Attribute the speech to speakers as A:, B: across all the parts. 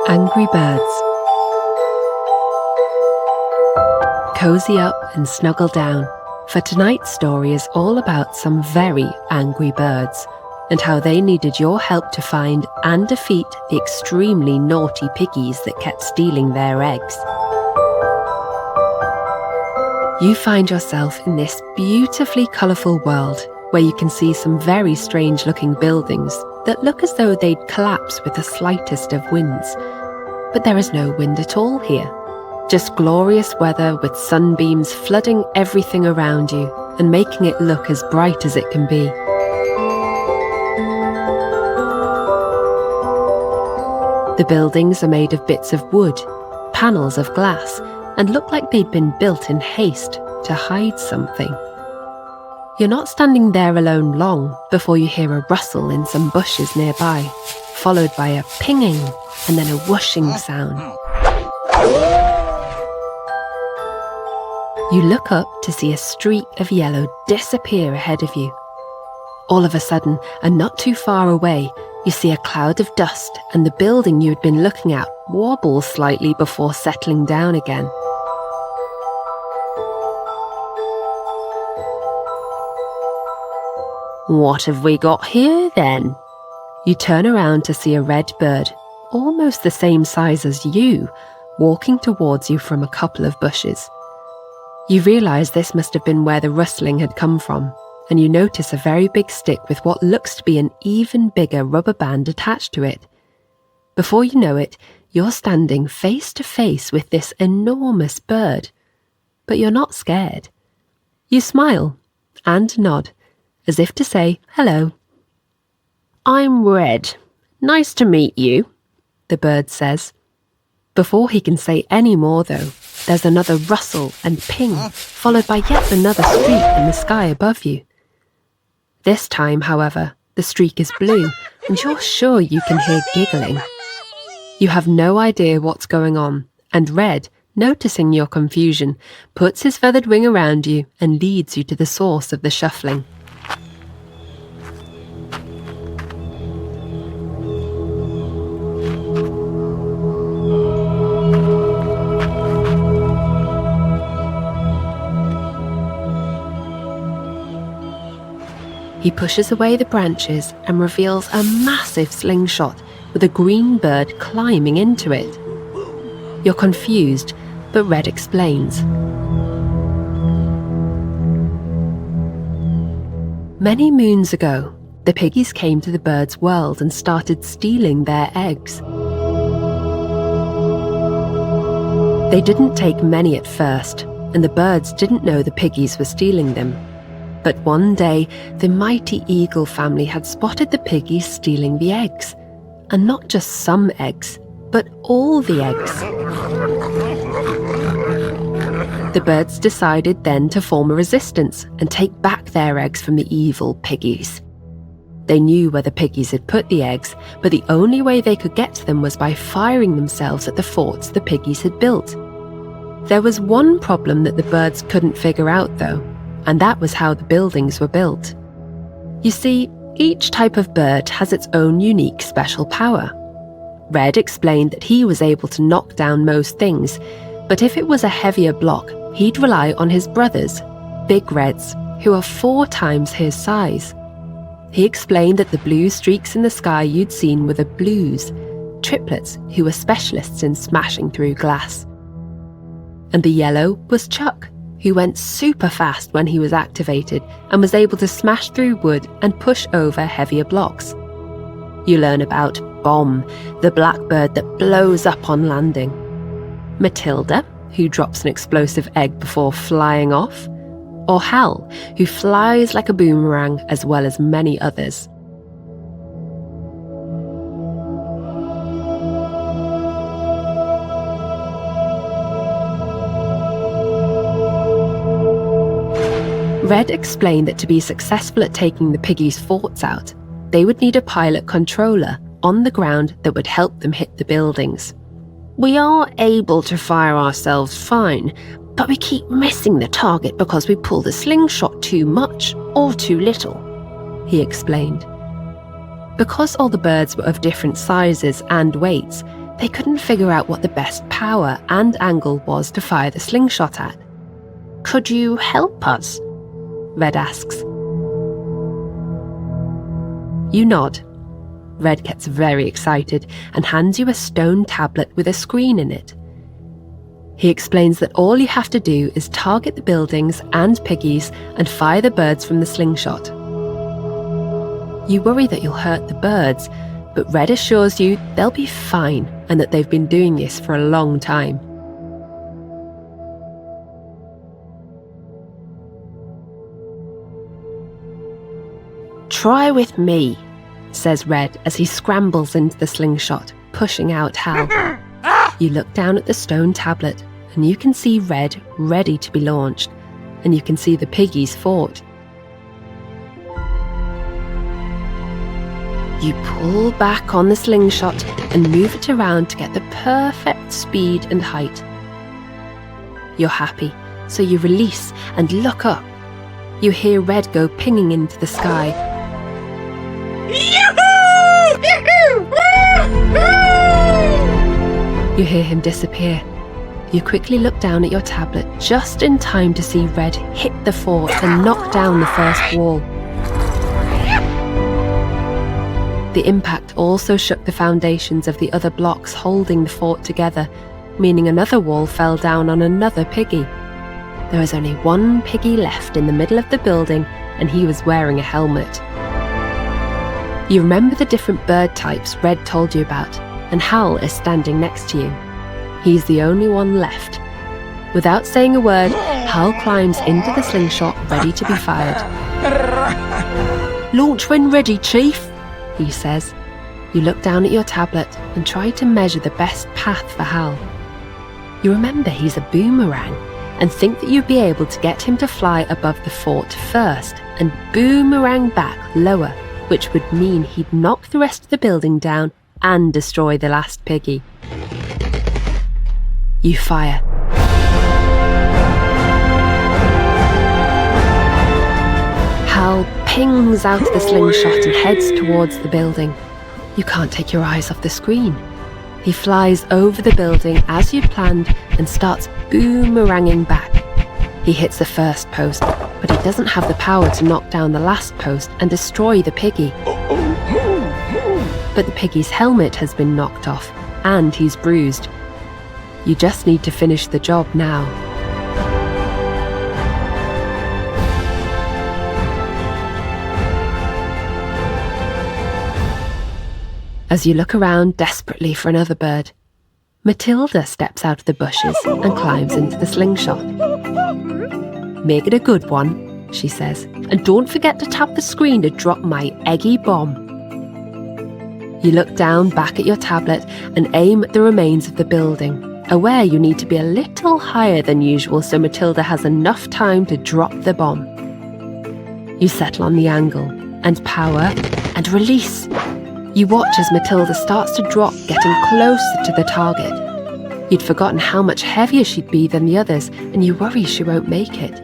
A: Angry birds. Cozy up and snuggle down, for tonight's story is all about some very angry birds and how they needed your help to find and defeat the extremely naughty piggies that kept stealing their eggs. You find yourself in this beautifully colourful world where you can see some very strange-looking buildings that look as though they'd collapse with the slightest of winds. But there is no wind at all here. Just glorious weather with sunbeams flooding everything around you and making it look as bright as it can be. The buildings are made of bits of wood, panels of glass, and look like they'd been built in haste to hide something. You're not standing there alone long before you hear a rustle in some bushes nearby, followed by a pinging and then a whooshing sound. You look up to see a streak of yellow disappear ahead of you. All of a sudden, and not too far away, you see a cloud of dust and the building you had been looking at wobble slightly before settling down again. What have we got here then? You turn around to see a red bird, almost the same size as you, walking towards you from a couple of bushes. You realise this must have been where the rustling had come from, and you notice a very big stick with what looks to be an even bigger rubber band attached to it. Before you know it, you're standing face to face with this enormous bird. But you're not scared. You smile and nod, as if to say hello. "I'm Red. Nice to meet you," the bird says. Before he can say any more, though, there's another rustle and ping, followed by yet another streak in the sky above you. This time, however, the streak is blue, and you're sure you can hear giggling. You have no idea what's going on, and Red, noticing your confusion, puts his feathered wing around you and leads you to the source of the shuffling. He pushes away the branches and reveals a massive slingshot with a green bird climbing into it. You're confused, but Red explains. Many moons ago, the piggies came to the bird's world and started stealing their eggs. They didn't take many at first, and the birds didn't know the piggies were stealing them. But one day, the mighty eagle family had spotted the piggies stealing the eggs. And not just some eggs, but all the eggs. The birds decided then to form a resistance and take back their eggs from the evil piggies. They knew where the piggies had put the eggs, but the only way they could get to them was by firing themselves at the forts the piggies had built. There was one problem that the birds couldn't figure out, though, and that was how the buildings were built. You see, each type of bird has its own unique special power. Red explained that he was able to knock down most things, but if it was a heavier block, he'd rely on his brothers, big reds, who are 4 times his size. He explained that the blue streaks in the sky you'd seen were the blues, triplets who were specialists in smashing through glass. And the yellow was Chuck, who went super fast when he was activated and was able to smash through wood and push over heavier blocks. You learn about Bomb, the blackbird that blows up on landing, Matilda, who drops an explosive egg before flying off, or Hal, who flies like a boomerang, as well as many others. Red explained that to be successful at taking the piggies' forts out, they would need a pilot controller on the ground that would help them hit the buildings. "We are able to fire ourselves fine, but we keep missing the target because we pull the slingshot too much or too little," he explained. Because all the birds were of different sizes and weights, they couldn't figure out what the best power and angle was to fire the slingshot at. "Could you help us?" Red asks. You nod. Red gets very excited and hands you a stone tablet with a screen in it. He explains that all you have to do is target the buildings and piggies and fire the birds from the slingshot. You worry that you'll hurt the birds, but Red assures you they'll be fine and that they've been doing this for a long time. "Try with me," says Red as he scrambles into the slingshot, pushing out Hal. You look down at the stone tablet and you can see Red ready to be launched, and you can see the piggies fort. You pull back on the slingshot and move it around to get the perfect speed and height. You're happy, so you release and look up. You hear Red go pinging into the sky. You hear him disappear. You quickly look down at your tablet just in time to see Red hit the fort and knock down the first wall. The impact also shook the foundations of the other blocks holding the fort together, meaning another wall fell down on another piggy. There was only one piggy left in the middle of the building, and he was wearing a helmet. You remember the different bird types Red told you about, and Hal is standing next to you. He's the only one left. Without saying a word, Hal climbs into the slingshot, ready to be fired. "Launch when ready, Chief," he says. You look down at your tablet and try to measure the best path for Hal. You remember he's a boomerang and think that you'd be able to get him to fly above the fort first and boomerang back lower, which would mean he'd knock the rest of the building down and destroy the last piggy. You fire. Hal pings out the slingshot and heads towards the building. You can't take your eyes off the screen. He flies over the building as you'd planned and starts boomeranging back. He hits the first post, but he doesn't have the power to knock down the last post and destroy the piggy. But the piggy's helmet has been knocked off, and he's bruised. You just need to finish the job now. As you look around desperately for another bird, Matilda steps out of the bushes and climbs into the slingshot. "Make it a good one," she says, "and don't forget to tap the screen to drop my eggy bomb." You look down back at your tablet and aim at the remains of the building, aware you need to be a little higher than usual so Matilda has enough time to drop the bomb. You settle on the angle and power and release. You watch as Matilda starts to drop, getting closer to the target. You'd forgotten how much heavier she'd be than the others, and you worry she won't make it.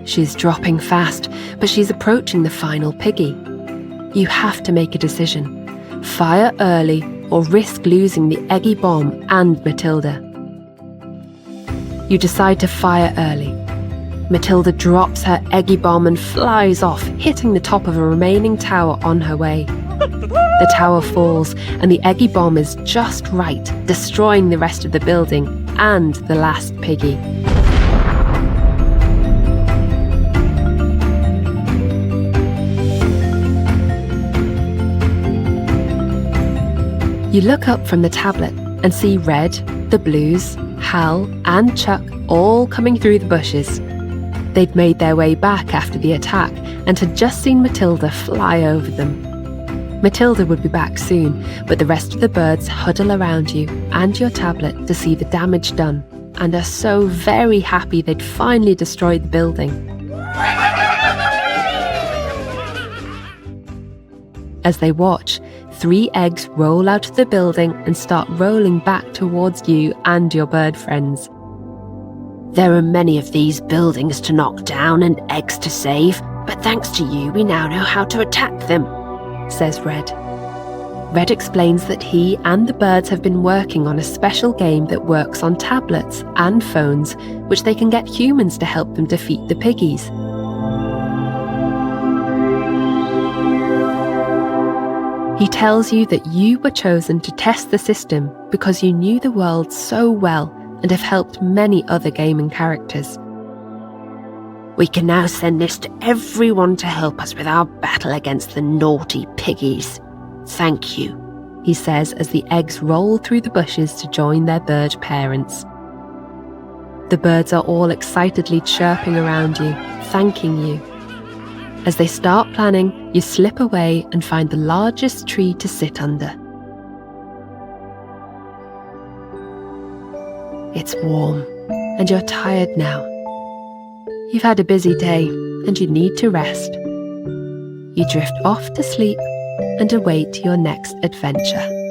A: She's dropping fast, but she's approaching the final piggy. You have to make a decision. Fire early or risk losing the eggy bomb and Matilda. You decide to fire early. Matilda drops her eggy bomb and flies off, hitting the top of a remaining tower on her way. The tower falls, and the eggy bomb is just right, destroying the rest of the building and the last piggy. You look up from the tablet and see Red, the Blues, Hal, and Chuck all coming through the bushes. They'd made their way back after the attack and had just seen Matilda fly over them. Matilda would be back soon, but the rest of the birds huddle around you and your tablet to see the damage done and are so very happy they'd finally destroyed the building. As they watch, 3 eggs roll out of the building and start rolling back towards you and your bird friends. "There are many of these buildings to knock down and eggs to save, but thanks to you we now know how to attack them," says Red. Red explains that he and the birds have been working on a special game that works on tablets and phones, which they can get humans to help them defeat the piggies. He tells you that you were chosen to test the system because you knew the world so well and have helped many other gaming characters. We can now send this to everyone to help us with our battle against the naughty piggies. Thank you, he says as the eggs roll through the bushes to join their bird parents. The birds are all excitedly chirping around you, thanking you. As they start planning, you slip away and find the largest tree to sit under. It's warm, and you're tired now. You've had a busy day, and you need to rest. You drift off to sleep and await your next adventure.